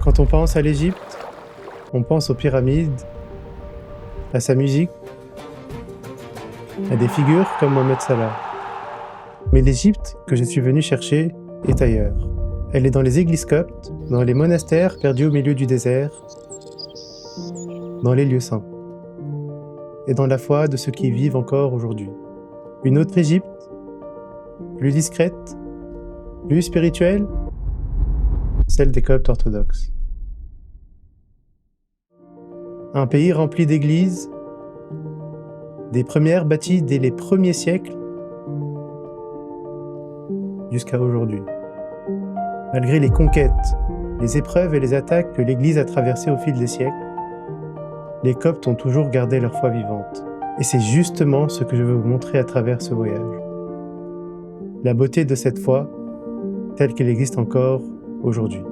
Quand on pense à l'Égypte, on pense aux pyramides, à sa musique, à des figures comme Mohamed Salah. Mais l'Égypte que je suis venu chercher est ailleurs. Elle est dans les églises coptes, dans les monastères perdus au milieu du désert, dans les lieux saints, et dans la foi de ceux qui y vivent encore aujourd'hui. Une autre Égypte, plus discrète, plus spirituelle, celle des Coptes orthodoxes. Un pays rempli d'églises, des premières bâties dès les premiers siècles jusqu'à aujourd'hui. Malgré les conquêtes, les épreuves et les attaques que l'Église a traversées au fil des siècles, les Coptes ont toujours gardé leur foi vivante. Et c'est justement ce que je veux vous montrer à travers ce voyage. La beauté de cette foi, telle qu'elle existe encore aujourd'hui.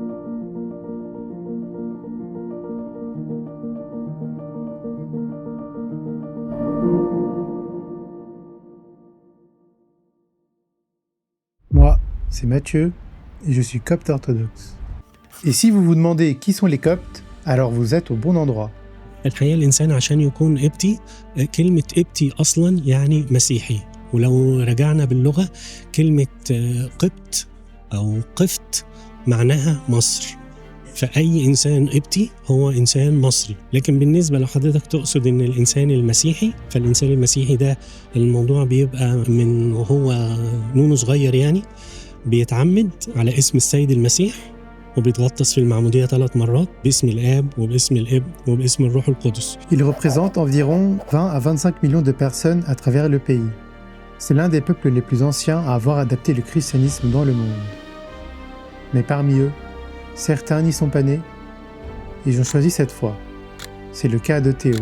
Moi, c'est Mathieu, et je suis copte orthodoxe. Et si vous vous demandez qui sont les Coptes, alors vous êtes au bon endroit. الحقيقة الإنسان عشان يكون قبطي كلمة قبطي أصلا يعني مسيحي، ولو رجعنا باللغة كلمة قبط أو قفط معناها مصر، فأي إنسان قبطي هو إنسان مصري. لكن بالنسبة لو حضرتك تقصد إن الإنسان المسيحي، فالإنسان المسيحي ده الموضوع بيبقى من وهو نونو صغير، يعني بيتعمد على اسم السيد المسيح وبيتغطس في المعمودية 3 مرات باسم الآب وباسم الابن وباسم الروح القدس. Il représente environ 20 à 25 millions de personnes à travers le pays. C'est l'un des peuples les plus anciens à avoir adapté le christianisme dans le monde. Mais parmi eux, certains n'y sont pas nés, ils ont choisi cette foi. C'est le cas de Théo.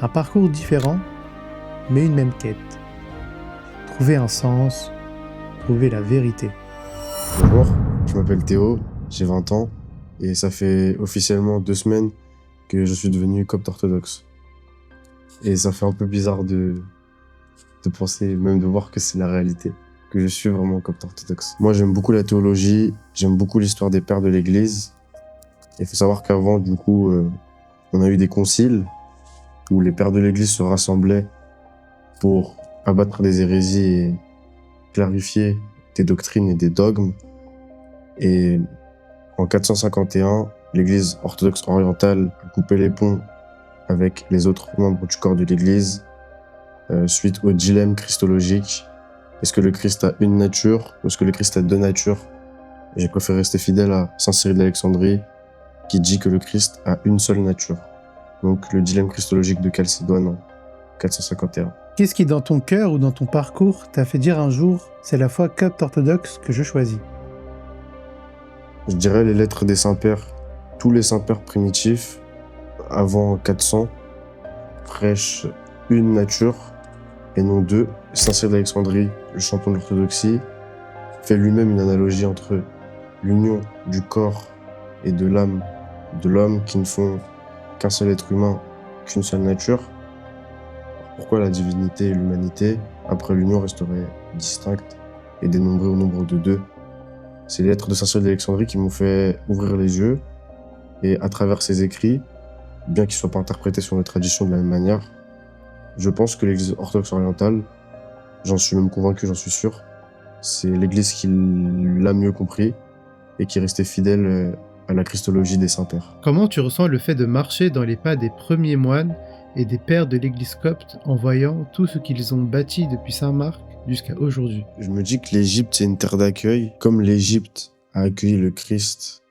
Un parcours différent, mais une même quête. Trouver un sens, trouver la vérité. Bonjour, je m'appelle Théo, j'ai 20 ans et ça fait officiellement 2 semaines que je suis devenu copte orthodoxe. Et ça fait un peu bizarre de penser, même de voir que c'est la réalité, que je suis vraiment copte orthodoxe. Moi j'aime beaucoup la théologie, j'aime beaucoup l'histoire des pères de l'église. Il faut savoir qu'avant, du coup, on a eu des conciles où les pères de l'église se rassemblaient pour abattre des hérésies et clarifier des doctrines et des dogmes. Et en 451, l'église orthodoxe orientale a coupé les ponts avec les autres membres du corps de l'église suite au dilemme christologique. Est-ce que le Christ a une nature ou est-ce que le Christ a 2 natures? J'ai préféré rester fidèle à Saint Cyril d'Alexandrie qui dit que le Christ a une seule nature. Donc le dilemme christologique de Chalcédoine en 451. Qu'est-ce qui, dans ton cœur ou dans ton parcours, t'a fait dire un jour « c'est la foi copte orthodoxe que je choisis » ? Je dirais les lettres des saints-pères. Tous les saints-pères primitifs, avant 400, prêchent une nature et non 2. Saint Cyril d'Alexandrie, le champion de l'orthodoxie, fait lui-même une analogie entre l'union du corps et de l'âme de l'homme qui ne font qu'un seul être humain, qu'une seule nature. Pourquoi la divinité et l'humanité, après l'union, resteraient distinctes et dénombrées au nombre de 2? C'est les lettres de Saint Cyril d'Alexandrie qui m'ont fait ouvrir les yeux. Et à travers ces écrits, bien qu'ils ne soient pas interprétés sur les traditions de la même manière, je pense que l'église orthodoxe orientale, j'en suis même convaincu, j'en suis sûr, c'est l'église qui l'a mieux compris et qui est restée fidèle à la christologie des saints-pères. Comment tu ressens le fait de marcher dans les pas des premiers moines et des pères de l'église copte en voyant tout ce qu'ils ont bâti depuis Saint-Marc jusqu'à aujourd'hui? Je me dis que l'Égypte, c'est une terre d'accueil. Comme l'Égypte a accueilli le Christ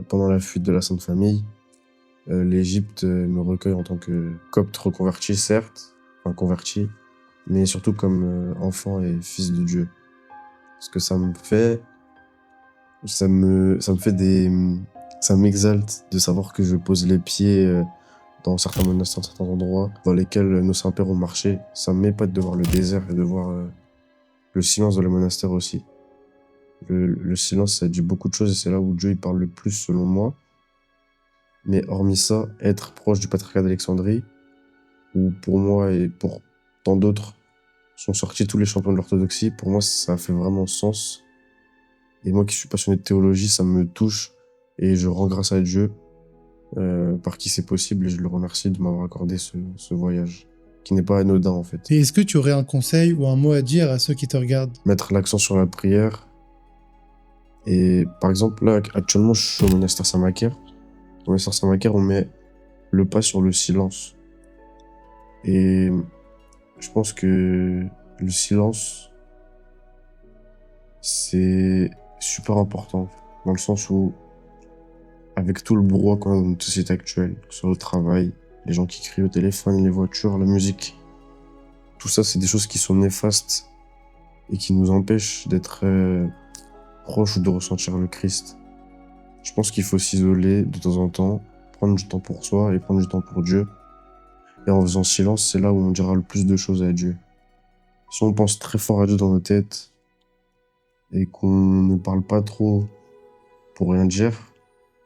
pendant la fuite de la Sainte Famille, l'Égypte me recueille en tant que copte reconverti, certes, enfin converti, mais surtout comme enfant et fils de Dieu. Parce que ça m'exalte de savoir que je pose les pieds dans certains monastères, dans certains endroits dans lesquels nos saints-pères ont marché. Ça m'épate de voir le désert et de voir le silence de le monastère aussi. Le silence, ça dit beaucoup de choses et c'est là où Dieu il parle le plus selon moi. Mais hormis ça, être proche du patriarcat d'Alexandrie, où pour moi et pour tant d'autres sont sortis tous les champions de l'orthodoxie, pour moi ça fait vraiment sens. Et moi qui suis passionné de théologie, ça me touche Et je rends grâce à Dieu par qui c'est possible et je le remercie de m'avoir accordé ce voyage, qui n'est pas anodin en fait. Et est-ce que tu aurais un conseil ou un mot à dire à ceux qui te regardent? Mettre l'accent sur la prière. Et par exemple, là, actuellement, je suis au monastère Saint-Macaire. Au monastère Saint-Macaire, on met le pas sur le silence. Et je pense que le silence, c'est super important, dans le sens où, avec tout le brouhaha qu'on a dans notre société actuelle, sur le travail, les gens qui crient au téléphone, les voitures, la musique, tout ça, c'est des choses qui sont néfastes et qui nous empêchent d'être proches ou de ressentir le Christ. Je pense qu'il faut s'isoler de temps en temps, prendre du temps pour soi et prendre du temps pour Dieu. Et en faisant silence, c'est là où on dira le plus de choses à Dieu. Si on pense très fort à Dieu dans nos têtes et qu'on ne parle pas trop pour rien dire,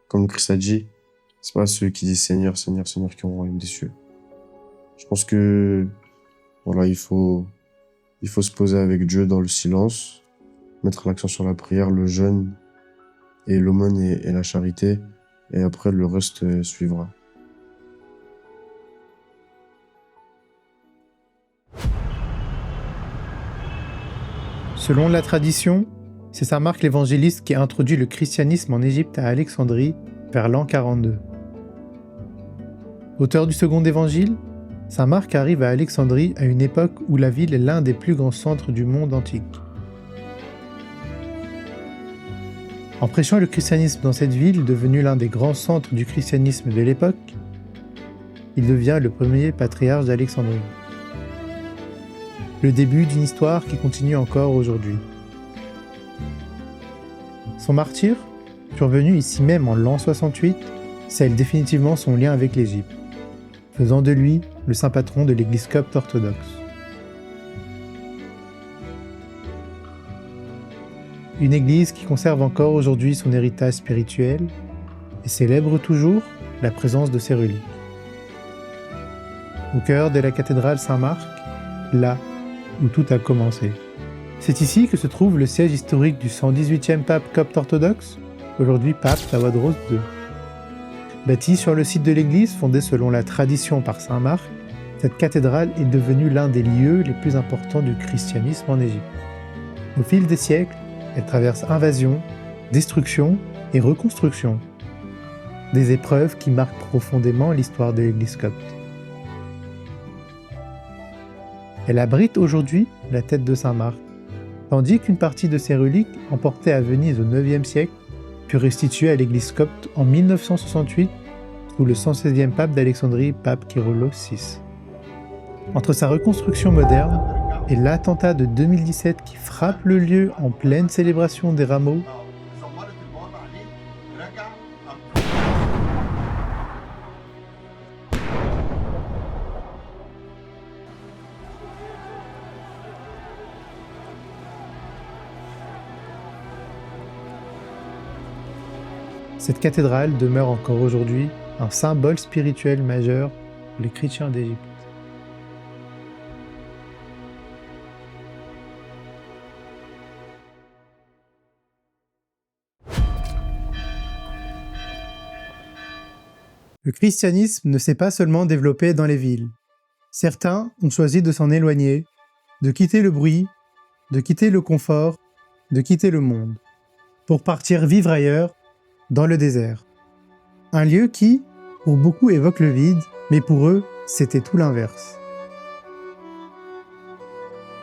comme le Christ a dit, c'est pas ceux qui disent Seigneur, Seigneur, Seigneur qui auront le royaume des cieux. Je pense que voilà, il faut se poser avec Dieu dans le silence, mettre l'accent sur la prière, le jeûne et l'aumône et la charité, et après le reste suivra. Selon la tradition, c'est saint Marc l'évangéliste qui a introduit le christianisme en Égypte à Alexandrie vers l'an 42. Auteur du second évangile, saint Marc arrive à Alexandrie à une époque où la ville est l'un des plus grands centres du monde antique. En prêchant le christianisme dans cette ville, devenue l'un des grands centres du christianisme de l'époque, il devient le premier patriarche d'Alexandrie. Le début d'une histoire qui continue encore aujourd'hui. Son martyre, survenu ici même en l'an 68, scelle définitivement son lien avec l'Égypte, faisant de lui le saint patron de l'Église copte orthodoxe. Une église qui conserve encore aujourd'hui son héritage spirituel et célèbre toujours la présence de ses reliques. Au cœur de la cathédrale Saint-Marc, là où tout a commencé. C'est ici que se trouve le siège historique du 118e pape copte orthodoxe, aujourd'hui pape Tawadros II. Bâtie sur le site de l'église, fondée selon la tradition par saint Marc, cette cathédrale est devenue l'un des lieux les plus importants du christianisme en Égypte. Au fil des siècles, elle traverse invasion, destruction et reconstruction. Des épreuves qui marquent profondément l'histoire de l'église copte. Elle abrite aujourd'hui la tête de saint Marc, tandis qu'une partie de ses reliques, emportées à Venise au IXe siècle, fut restituée à l'église copte en 1968 sous le 116e pape d'Alexandrie, pape Kyrillos VI. Entre sa reconstruction moderne et l'attentat de 2017 qui frappe le lieu en pleine célébration des Rameaux, cette cathédrale demeure encore aujourd'hui un symbole spirituel majeur pour les chrétiens d'Égypte. Le christianisme ne s'est pas seulement développé dans les villes. Certains ont choisi de s'en éloigner, de quitter le bruit, de quitter le confort, de quitter le monde, pour partir vivre ailleurs, dans le désert. Un lieu qui, pour beaucoup, évoque le vide, mais pour eux, c'était tout l'inverse.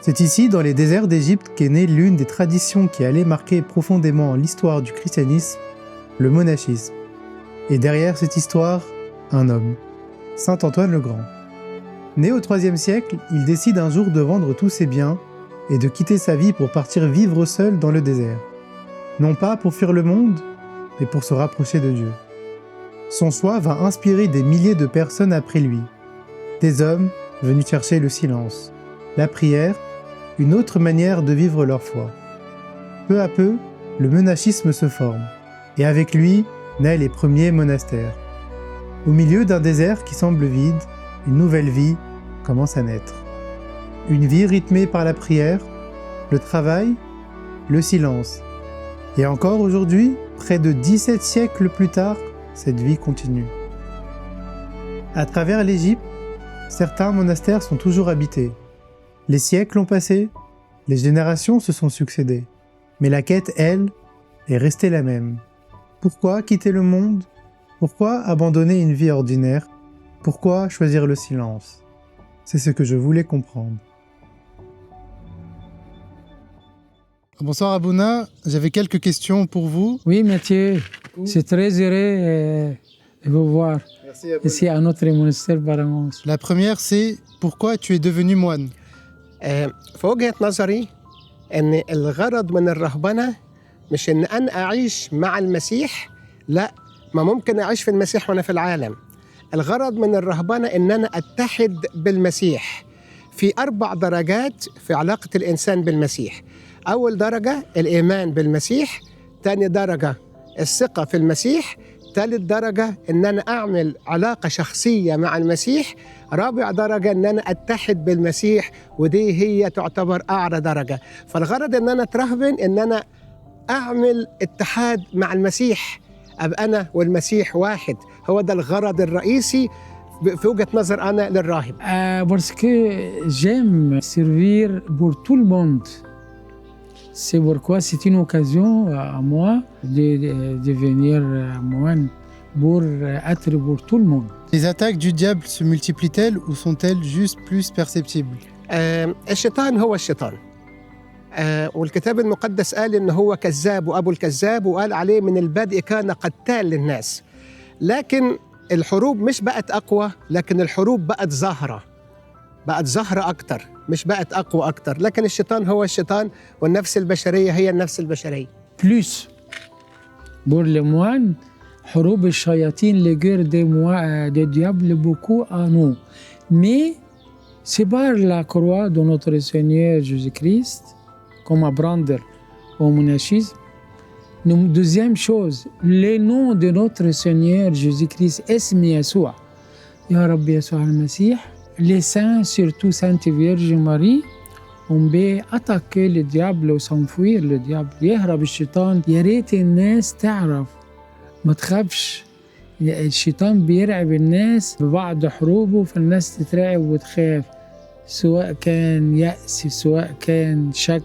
C'est ici, dans les déserts d'Égypte, qu'est née l'une des traditions qui allait marquer profondément l'histoire du christianisme, le monachisme. Et derrière cette histoire, un homme, saint Antoine le Grand. Né au IIIe siècle, il décide un jour de vendre tous ses biens et de quitter sa vie pour partir vivre seul dans le désert. Non pas pour fuir le monde, mais pour se rapprocher de Dieu. Son choix va inspirer des milliers de personnes après lui. Des hommes venus chercher le silence, la prière, une autre manière de vivre leur foi. Peu à peu, le monachisme se forme, et avec lui naissent les premiers monastères. Au milieu d'un désert qui semble vide, une nouvelle vie commence à naître. Une vie rythmée par la prière, le travail, le silence. Et encore aujourd'hui, Près de 17 siècles plus tard, cette vie continue. À travers l'Égypte, certains monastères sont toujours habités. Les siècles ont passé, les générations se sont succédées. Mais la quête, elle, est restée la même. Pourquoi quitter le monde? Pourquoi abandonner une vie ordinaire? Pourquoi choisir le silence? C'est ce que je voulais comprendre. Bonsoir Abouna, j'avais quelques questions pour vous. Oui, Mathieu, c'est très heureux de vous voir Merci Abouna. ici à notre monastère Baramos. La première, c'est pourquoi tu es devenu moine? في وجهة نظري ان الغرض من الرهبنة مش ان انا اعيش مع المسيح، لا، ما ممكن اعيش في المسيح وانا في العالم. الغرض من الرهبنة ان انا اتحد بالمسيح في 4 درجات في علاقة الانسان بالمسيح. اول درجة الايمان بالمسيح، ثاني درجة الثقة في المسيح، ثالث درجة ان انا اعمل علاقة شخصية مع المسيح، رابع درجة ان انا اتحد بالمسيح، ودي هي تعتبر اعلى درجة. فالغرض ان انا اترهبن ان انا اعمل اتحاد مع المسيح، ابقى انا والمسيح واحد. هو ده الغرض الرئيسي في وجهة نظر انا للراهب. Parce que j'aime servir pour tout le monde. C'est pourquoi c'est une occasion à moi de devenir moine pour être pour tout le monde. Les attaques du diable se multiplient-elles ou sont-elles juste plus perceptibles? الشيطان هو الشيطان، والكتاب المقدس قال إن هو كذاب وأبو الكذاب، وقال عليه من البدء كان قتال للناس. لكن الحروب مش بقت أقوى، لكن الحروب بقت ظاهرة أكتر، مش بقت أقوى أكتر. لكن الشيطان هو الشيطان، والنفس البشرية هي النفس البشرية. Plus pour les moines, حروب الشياطين, les guerres des diables, beaucoup à nous. Mais c'est par la croix de notre Seigneur Jésus-Christ, comme apprendre au monachisme. Deuxième chose, le nom de notre Seigneur Jésus-Christ, اسم يسوع, يا رب يسوع المسيح. Les saints, surtout Sainte Vierge Marie, on peut attaquer le diable ou s'enfuir le diable. يهرب الشيطان. يا ريت الناس تعرف ما تخافش. الشيطان بيرعب الناس ببعض حروبه، فالناس تترعب وتخاف، سواء كان يأس، سواء كان شك،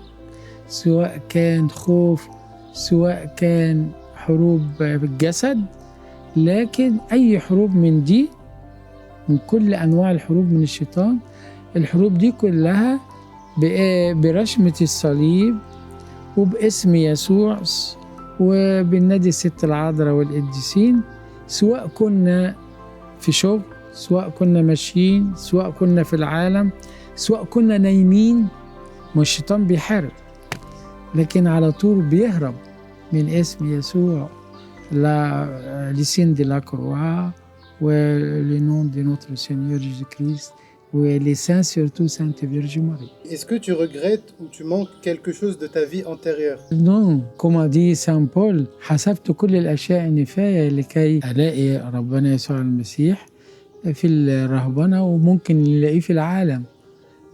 سواء كان خوف، سواء كان حروب بالجسد. لكن أي حروب من دي، من كل أنواع الحروب من الشيطان، الحروب دي كلها برشمة الصليب وباسم يسوع وبالنادي الست العذراء والقديسين، سواء كنا في شغل، سواء كنا ماشيين، سواء كنا في العالم، سواء كنا نايمين. ما الشيطان بيحارب، لكن على طول بيهرب من اسم يسوع. le signe de la croix le nom de notre Seigneur Jésus-Christ et les saints, surtout Sainte Vierge Marie. Est-ce que tu regrettes ou tu manques quelque chose de ta vie antérieure? Non, comme a dit Saint Paul, حسبت كل الأشياء النفاية لكي ألاقي ربنا يسوع المسيح في الرهبنة، وممكن نلاقيه في العالم.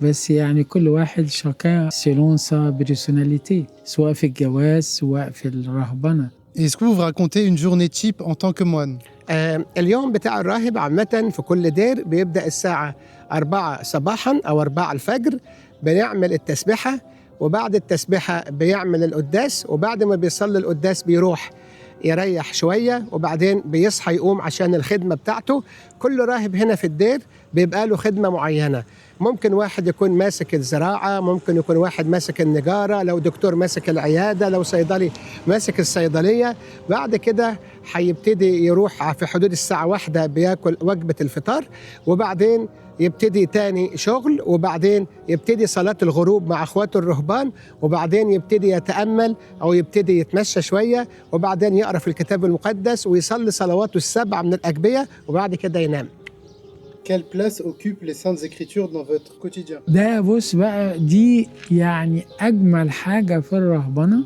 بس يعني كل واحد chacun selon sa personnalité، سواء في الجواز سواء في الرهبنة. Est-ce que vous vous racontez une journée type en tant que moine? اليوم بتاع الراهب عامة في كل دير بيبدأ الساعة 4 صباحاً أو 4 الفجر. بنعمل التسبيحة، وبعد التسبيحة بيعمل القداس، وبعد ما بيصلي القداس بيروح يريح شوية، وبعدين بيصحى يقوم عشان الخدمة بتاعته. كل راهب هنا في الدير بيبقى له خدمة معينة. ممكن واحد يكون ماسك الزراعة، ممكن يكون واحد ماسك النجارة، لو دكتور ماسك العيادة، لو صيدلي ماسك الصيدلية. بعد كده هيبتدي يروح في حدود الساعة 1 بياكل وجبة الفطار، وبعدين يبتدي تاني شغل، وبعدين يبتدي صلاة الغروب مع اخواته الرهبان، وبعدين يبتدي يتأمل أو يبتدي يتمشى شوية، وبعدين يقرأ في الكتاب المقدس ويصلي صلواته ال7 من الأجبية، وبعد كده ينام. Quelle place occupent les Saintes Écritures dans votre quotidien? ده بص بقى، دي يعني أجمل حاجة في الرهبنة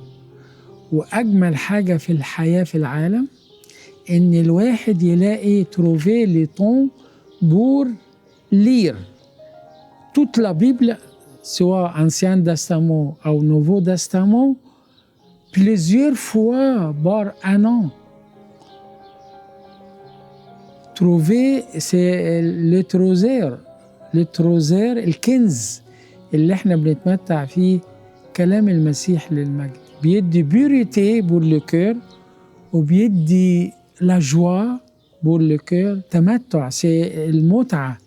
وأجمل حاجة في الحياة في العالم، إن الواحد يلاقي trouver le temps pour lire toute la Bible, soit Ancien Testament ou Nouveau Testament, plusieurs fois par un an. Trouver c'est التروزير الكنز اللي احنا بنتمتع فيه كلام المسيح للمجد. بيدي بيوريتي بور لو كور وبيدي لا جوا بور لو كور. تمتع سي المتعة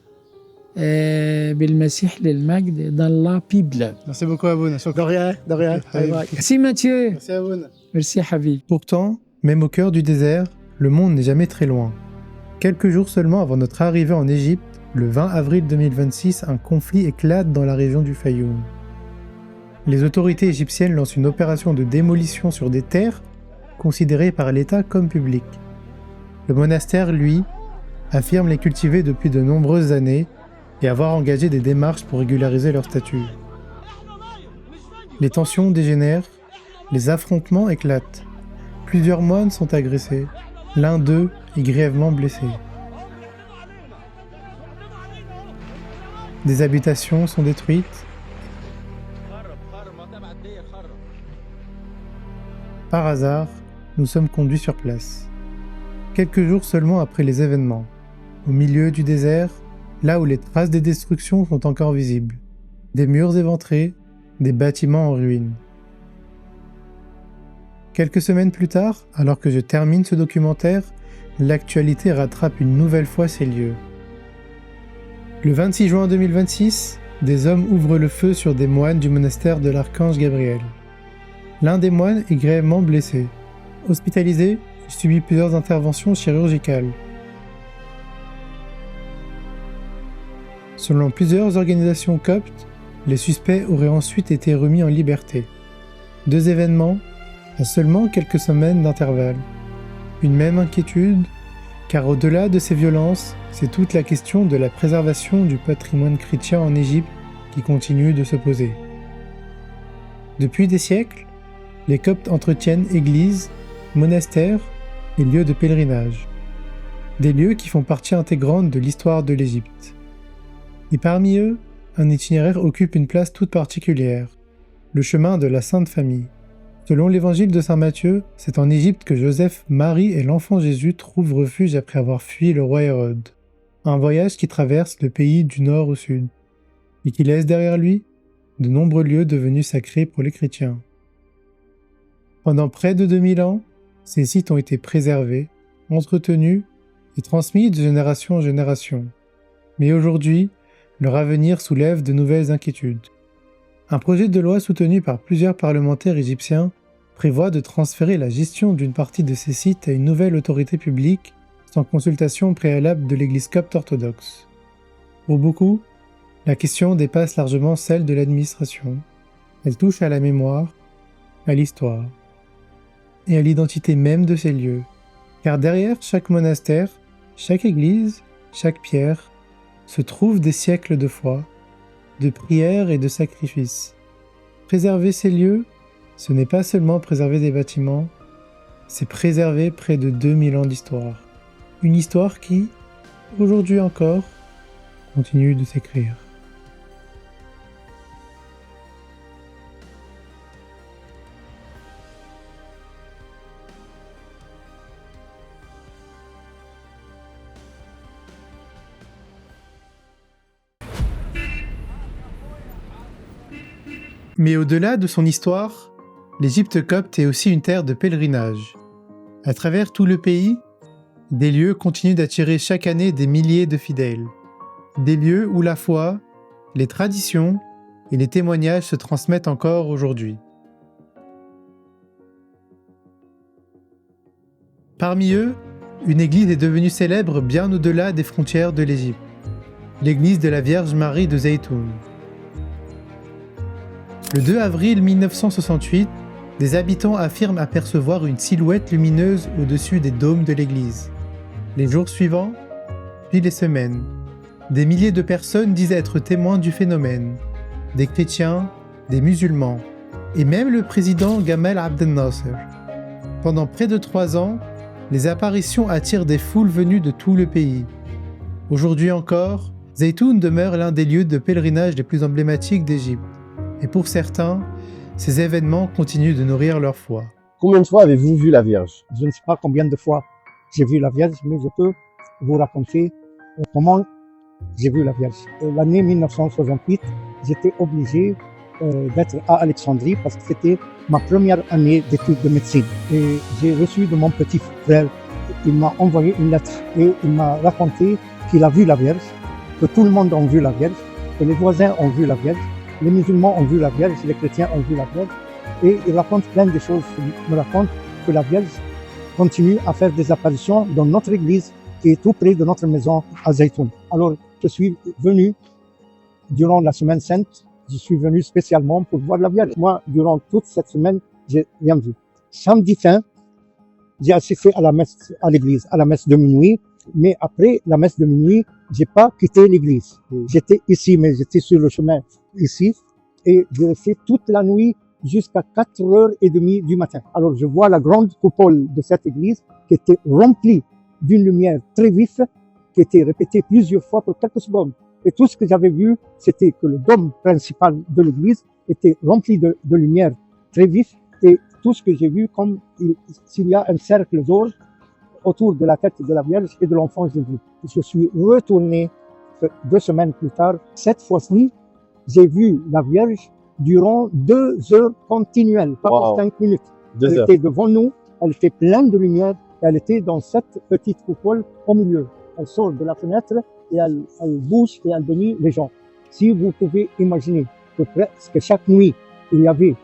بالمسيح للمجد dans la Bible. Merci beaucoup Abouna. De rien, de rien. Merci Mathieu. Merci Abouna. Merci Habib. Pourtant, même au cœur du désert, le monde n'est jamais très loin. Quelques jours seulement avant notre arrivée en Égypte, le 20 avril 2026, un conflit éclate dans la région du Fayoum. Les autorités égyptiennes lancent une opération de démolition sur des terres considérées par l'État comme publiques. Le monastère, lui, affirme les cultiver depuis de nombreuses années et avoir engagé des démarches pour régulariser leur statut. Les tensions dégénèrent, les affrontements éclatent. Plusieurs moines sont agressés, l'un d'eux est grièvement blessé. Des habitations sont détruites. Par hasard, nous sommes conduits sur place. Quelques jours seulement après les événements, au milieu du désert, là où les traces des destructions sont encore visibles, des murs éventrés, des bâtiments en ruine. Quelques semaines plus tard, alors que je termine ce documentaire, l'actualité rattrape une nouvelle fois ces lieux. Le 26 juin 2026, des hommes ouvrent le feu sur des moines du monastère de l'Archange Gabriel. L'un des moines est grièvement blessé. Hospitalisé, il subit plusieurs interventions chirurgicales. Selon plusieurs organisations coptes, les suspects auraient ensuite été remis en liberté. Deux événements à seulement quelques semaines d'intervalle. Une même inquiétude, car au-delà de ces violences, c'est toute la question de la préservation du patrimoine chrétien en Égypte qui continue de se poser. Depuis des siècles, les Coptes entretiennent églises, monastères et lieux de pèlerinage. Des lieux qui font partie intégrante de l'histoire de l'Égypte. Et parmi eux, un itinéraire occupe une place toute particulière, le chemin de la Sainte Famille. Selon l'évangile de saint Matthieu, c'est en Égypte que Joseph, Marie et l'enfant Jésus trouvent refuge après avoir fui le roi Hérode. Un voyage qui traverse le pays du nord au sud, et qui laisse derrière lui de nombreux lieux devenus sacrés pour les chrétiens. Pendant près de 2000 ans, ces sites ont été préservés, entretenus et transmis de génération en génération. Mais aujourd'hui, leur avenir soulève de nouvelles inquiétudes. Un projet de loi soutenu par plusieurs parlementaires égyptiens prévoit de transférer la gestion d'une partie de ces sites à une nouvelle autorité publique sans consultation préalable de l'Église copte orthodoxe. Pour beaucoup, la question dépasse largement celle de l'administration. Elle touche à la mémoire, à l'histoire et à l'identité même de ces lieux. Car derrière chaque monastère, chaque église, chaque pierre, se trouvent des siècles de foi, de prières et de sacrifices. Préserver ces lieux, ce n'est pas seulement préserver des bâtiments, c'est préserver près de 2000 ans d'histoire. Une histoire qui, aujourd'hui encore, continue de s'écrire. Mais au-delà de son histoire, l'Égypte copte est aussi une terre de pèlerinage. À travers tout le pays, des lieux continuent d'attirer chaque année des milliers de fidèles. Des lieux où la foi, les traditions et les témoignages se transmettent encore aujourd'hui. Parmi eux, une église est devenue célèbre bien au-delà des frontières de l'Égypte. L'église de la Vierge Marie de Zeytoun. Le 2 avril 1968, des habitants affirment apercevoir une silhouette lumineuse au-dessus des dômes de l'église. Les jours suivants, puis les semaines, des milliers de personnes disent être témoins du phénomène. Des chrétiens, des musulmans, et même le président Gamal Abdel Nasser. Pendant près de 3 ans, les apparitions attirent des foules venues de tout le pays. Aujourd'hui encore, Zeytoun demeure l'un des lieux de pèlerinage les plus emblématiques d'Égypte. Et pour certains, ces événements continuent de nourrir leur foi. Combien de fois avez-vous vu la Vierge? Je ne sais pas combien de fois j'ai vu la Vierge, mais je peux vous raconter comment j'ai vu la Vierge. L'année 1968, j'étais obligé d'être à Alexandrie parce que c'était ma première année d'études de médecine. Et j'ai reçu de mon petit frère, il m'a envoyé une lettre et il m'a raconté qu'il a vu la Vierge, que tout le monde a vu la Vierge, que les voisins ont vu la Vierge, les musulmans ont vu la Vierge, les chrétiens ont vu la Vierge. Et il raconte plein de choses. Il me raconte que la Vierge continue à faire des apparitions dans notre église qui est tout près de notre maison à Zaytoun. Alors, je suis venu durant la semaine sainte, je suis venu spécialement pour voir la Vierge. Moi, durant toute cette semaine, j'ai rien vu. Samedi fin, j'ai assisté à la messe à l'église, à la messe de minuit, mais après la messe de minuit, j'ai pas quitté l'église. J'étais ici, mais j'étais sur le chemin ici, et j'ai resté toute la nuit jusqu'à 4h30 du matin. Alors je vois la grande coupole de cette église qui était remplie d'une lumière très vive, qui était répétée plusieurs fois pour quelques secondes. Et tout ce que j'avais vu, c'était que le dôme principal de l'église était rempli de lumière très vive, et tout ce que j'ai vu, comme s'il y a un cercle d'or autour de la tête de la Vierge et de l'enfant Jésus. Je suis retourné 2 semaines plus tard. Cette fois-ci, j'ai vu la Vierge durant 2 heures continuelles, pas pour 5 minutes. Elle était devant nous, elle était pleine de lumière, et elle était dans cette petite coupole au milieu. Elle sort de la fenêtre et elle bouge et elle bénit les gens. Si vous pouvez imaginer que presque chaque nuit, il y avait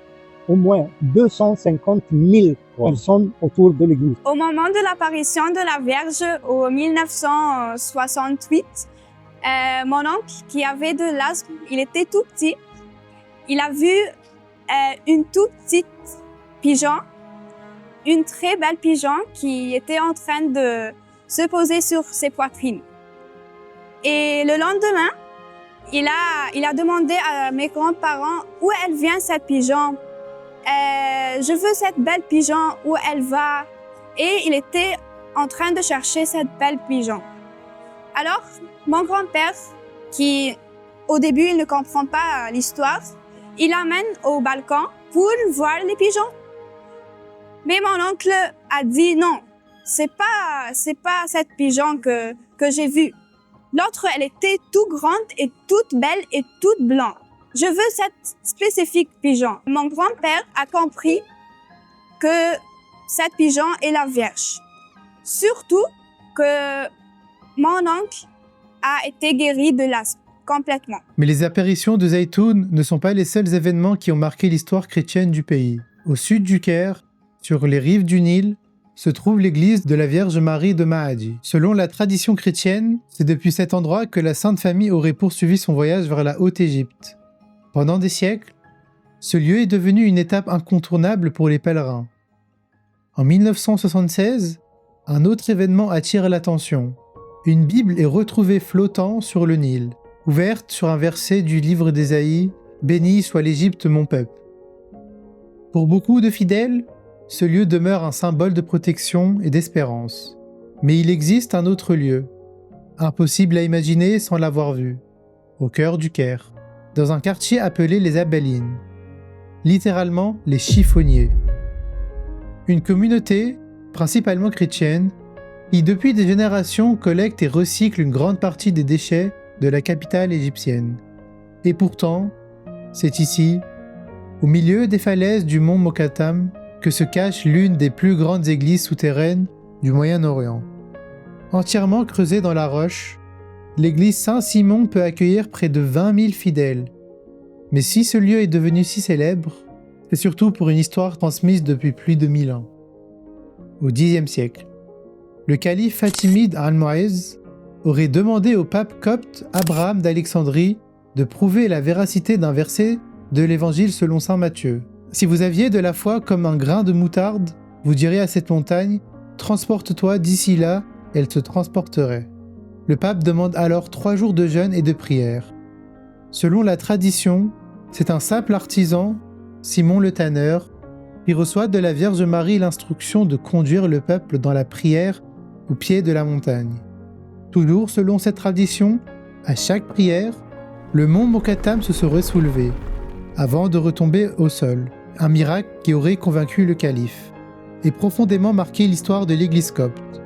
au moins 250 000 personnes autour de l'église. Au moment de l'apparition de la Vierge en 1968, mon oncle qui avait de l'asthme, il était tout petit. Il a vu une toute petite pigeon, une très belle pigeon qui était en train de se poser sur ses poitrines. Et le lendemain, il a demandé à mes grands-parents où elle vient cette pigeon. Je veux cette belle pigeon, où elle va. Et il était en train de chercher cette belle pigeon. Alors, mon grand-père, qui au début il ne comprend pas l'histoire, il l'amène au balcon pour voir les pigeons. Mais mon oncle a dit non, c'est pas cette pigeon que j'ai vue. L'autre, elle était toute grande et toute belle et toute blanche. Je veux cette spécifique pigeon. Mon grand-père a compris que cette pigeon est la Vierge. Surtout que mon oncle a été guéri de l'asthme complètement. Mais les apparitions de Zaytoun ne sont pas les seuls événements qui ont marqué l'histoire chrétienne du pays. Au sud du Caire, sur les rives du Nil, se trouve l'église de la Vierge Marie de Mahdi. Selon la tradition chrétienne, c'est depuis cet endroit que la Sainte Famille aurait poursuivi son voyage vers la Haute-Égypte. Pendant des siècles, ce lieu est devenu une étape incontournable pour les pèlerins. En 1976, un autre événement attire l'attention. Une Bible est retrouvée flottant sur le Nil, ouverte sur un verset du livre d'Ésaïe « Béni soit l'Égypte, mon peuple ». Pour beaucoup de fidèles, ce lieu demeure un symbole de protection et d'espérance. Mais il existe un autre lieu, impossible à imaginer sans l'avoir vu, au cœur du Caire, dans un quartier appelé les Abelines, littéralement les chiffonniers. Une communauté, principalement chrétienne, qui depuis des générations collecte et recycle une grande partie des déchets de la capitale égyptienne. Et pourtant, c'est ici, au milieu des falaises du mont Mokattam, que se cache l'une des plus grandes églises souterraines du Moyen-Orient. Entièrement creusée dans la roche, l'église Saint-Simon peut accueillir près de 20 000 fidèles. Mais si ce lieu est devenu si célèbre, c'est surtout pour une histoire transmise depuis plus de 1000 ans. Au Xe siècle, le calife fatimide Al-Mu'izz aurait demandé au pape copte Abraham d'Alexandrie de prouver la véracité d'un verset de l'évangile selon saint Matthieu. Si vous aviez de la foi comme un grain de moutarde, vous diriez à cette montagne « Transporte-toi d'ici là », elle se transporterait. Le pape demande alors 3 jours de jeûne et de prière. Selon la tradition, c'est un simple artisan, Simon le tanneur, qui reçoit de la Vierge Marie l'instruction de conduire le peuple dans la prière au pied de la montagne. Toujours selon cette tradition, à chaque prière, le mont Mokattam se serait soulevé, avant de retomber au sol. un miracle qui aurait convaincu le calife et profondément marqué l'histoire de l'église copte.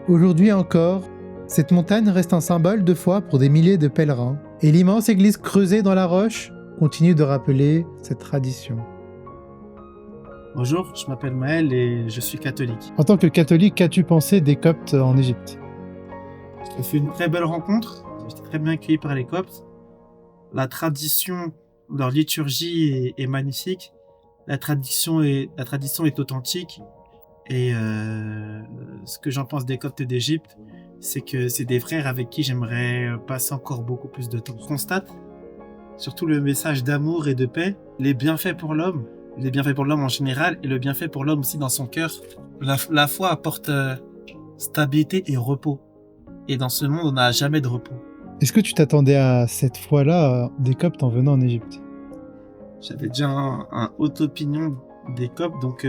Aujourd'hui encore, cette montagne reste un symbole de foi pour des milliers de pèlerins, et l'immense église creusée dans la roche continue de rappeler cette tradition. Bonjour, je m'appelle Maël et je suis catholique. En tant que catholique, qu'as-tu pensé des Coptes en Égypte? J'ai fait une très belle rencontre, j'étais très bien accueilli par les Coptes. La tradition, leur liturgie est magnifique, la tradition est authentique, et ce que j'en pense des Coptes d'Égypte, c'est que c'est des frères avec qui j'aimerais passer encore beaucoup plus de temps. Je constate surtout le message d'amour et de paix, les bienfaits pour l'homme en général et le bienfait pour l'homme aussi dans son cœur. La foi apporte stabilité et repos. Et dans ce monde, on n'a jamais de repos. Est-ce que tu t'attendais à cette foi-là des Coptes en venant en Égypte? J'avais déjà un haute opinion des Coptes, donc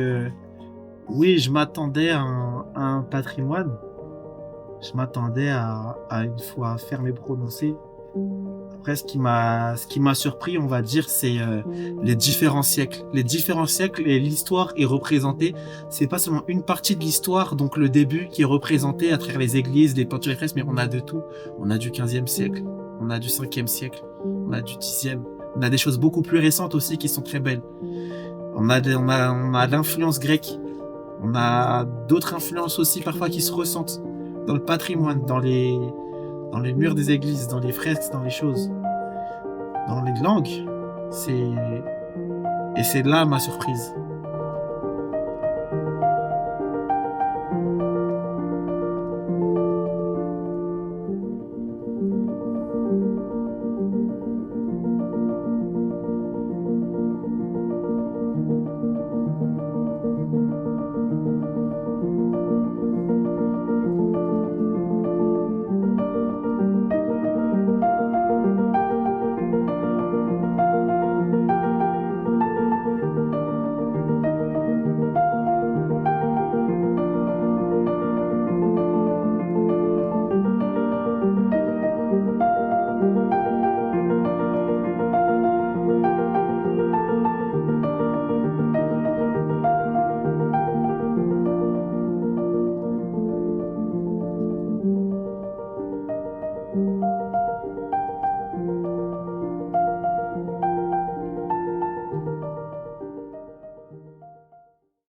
oui, je m'attendais à un patrimoine. Je m'attendais à une foi ferme et prononcée. Après, ce qui m'a surpris, on va dire, c'est les différents siècles. Les différents siècles et l'histoire est représentée. C'est pas seulement une partie de l'histoire, donc le début qui est représenté à travers les églises, les peintures et fresques, mais on a de tout. On a du 15e siècle, on a du 5e siècle, on a du 10e. On a des choses beaucoup plus récentes aussi qui sont très belles. On a l'influence grecque. On a d'autres influences aussi parfois qui se ressentent dans le patrimoine, dans les murs des églises, dans les fresques, dans les choses, dans les langues. Et c'est là ma surprise.